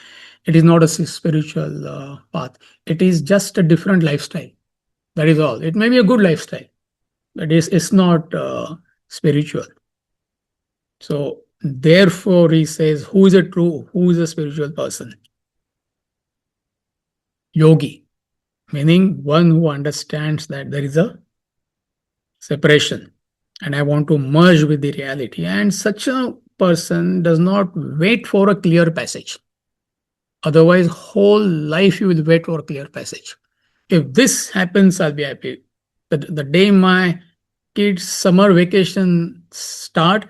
it is not a spiritual path. It is just a different lifestyle. That is all. It may be a good lifestyle, but it's not spiritual. So therefore, he says, who is a spiritual person? Yogi, meaning one who understands that there is a separation and I want to merge with the reality. And such a person does not wait for a clear passage. Otherwise, whole life you will wait for a clear passage. If this happens, I'll be happy. The day my kids' summer vacation start,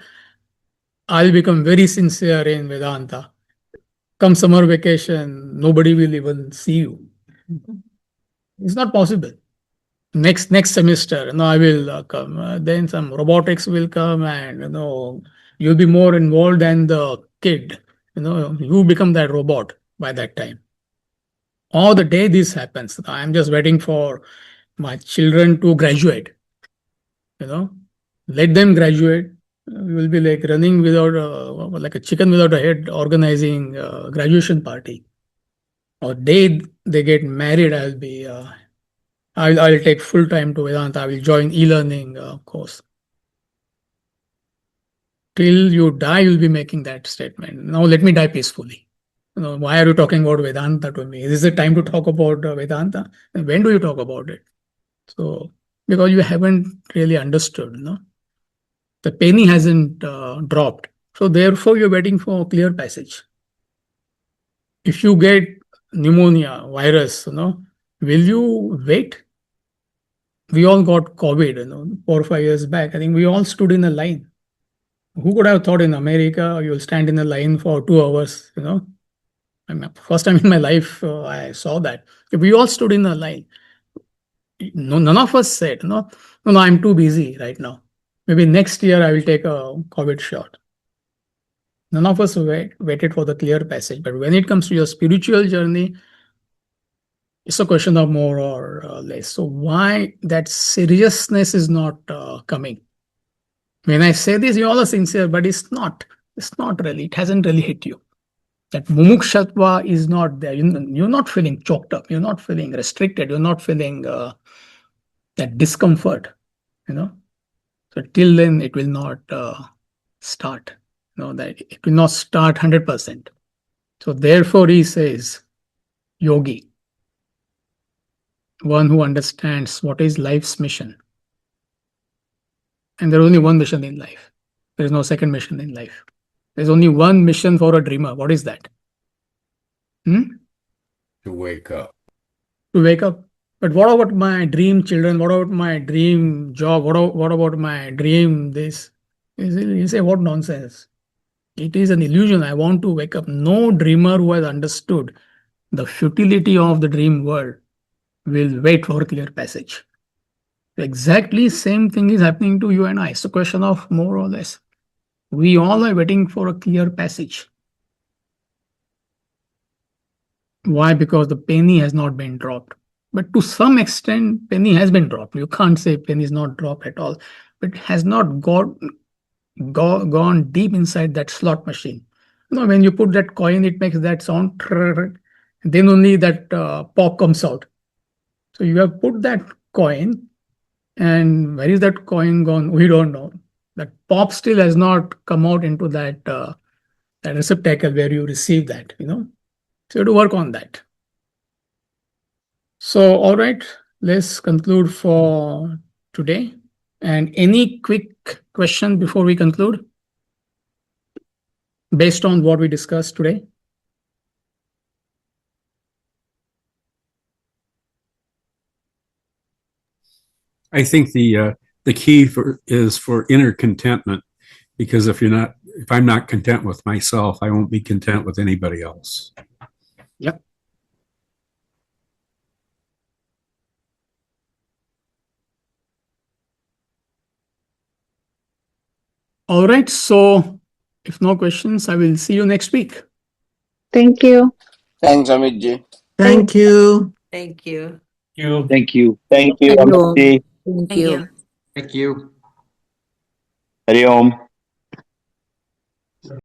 I'll become very sincere in Vedanta. come summer vacation, nobody will even see you. It's not possible. Next semester, I will come. Then some robotics will come, and you'll be more involved than the kid. You become that robot by that time. All the day this happens. I'm just waiting for my children to graduate. Let them graduate. We will be like running without like a chicken without a head, organizing a graduation party. Or they get married, I'll take full time to Vedanta. I will join e-learning course. Till you die, you'll be making that statement. Now let me die peacefully. Why are you talking about Vedanta to me? Is this the time to talk about Vedanta? And when do you talk about it? So, because you haven't really understood, the penny hasn't dropped. So therefore, you're waiting for a clear passage. If you get pneumonia, virus, will you wait? We all got COVID, 4 or 5 years back. I think we all stood in a line. Who could have thought in America you'll stand in a line for 2 hours? First time in my life I saw that. We all stood in a line. No, none of us said, no, I'm too busy right now. Maybe next year I will take a COVID shot. None of us waited for the clear passage. But when it comes to your spiritual journey, it's a question of more or less. So why that seriousness is not coming? When I say this, you all are sincere, but it's not. It's not really. It hasn't really hit you. That mumukshatva is not there. You're not feeling choked up. You're not feeling restricted. You're not feeling that discomfort. So till then, it will not start. That it will not start 100%. So therefore, he says, yogi, one who understands what is life's mission. And there's only one mission in life. There is no second mission in life. There's only one mission for a dreamer. What is that? To wake up. To wake up. But what about my dream children? What about my dream job? What about my dream this? You say, what nonsense. It is an illusion. I want to wake up. No dreamer who has understood the futility of the dream world will wait for a clear passage. Exactly same thing is happening to you and I. It's a question of more or less. We all are waiting for a clear passage. Why? Because the penny has not been dropped. But to some extent, penny has been dropped. You can't say penny is not dropped at all. But it has not gone deep inside that slot machine. When you put that coin, it makes that sound. Then only that pop comes out. So you have put that coin, and where is that coin gone? We don't know. That pop still has not come out into that receptacle where you receive that. So you have to work on that. So, all right, let's conclude for today. And any quick question before we conclude? Based on what we discussed today? I think the key is for inner contentment, because if I'm not content with myself, I won't be content with anybody else. Yep. All right. So if no questions, I will see you next week. Thank you. Thanks, Amitji. Thank you. Thank you. Thank you. Thank you. Thank Thank you. you. Thank you. Hari Om.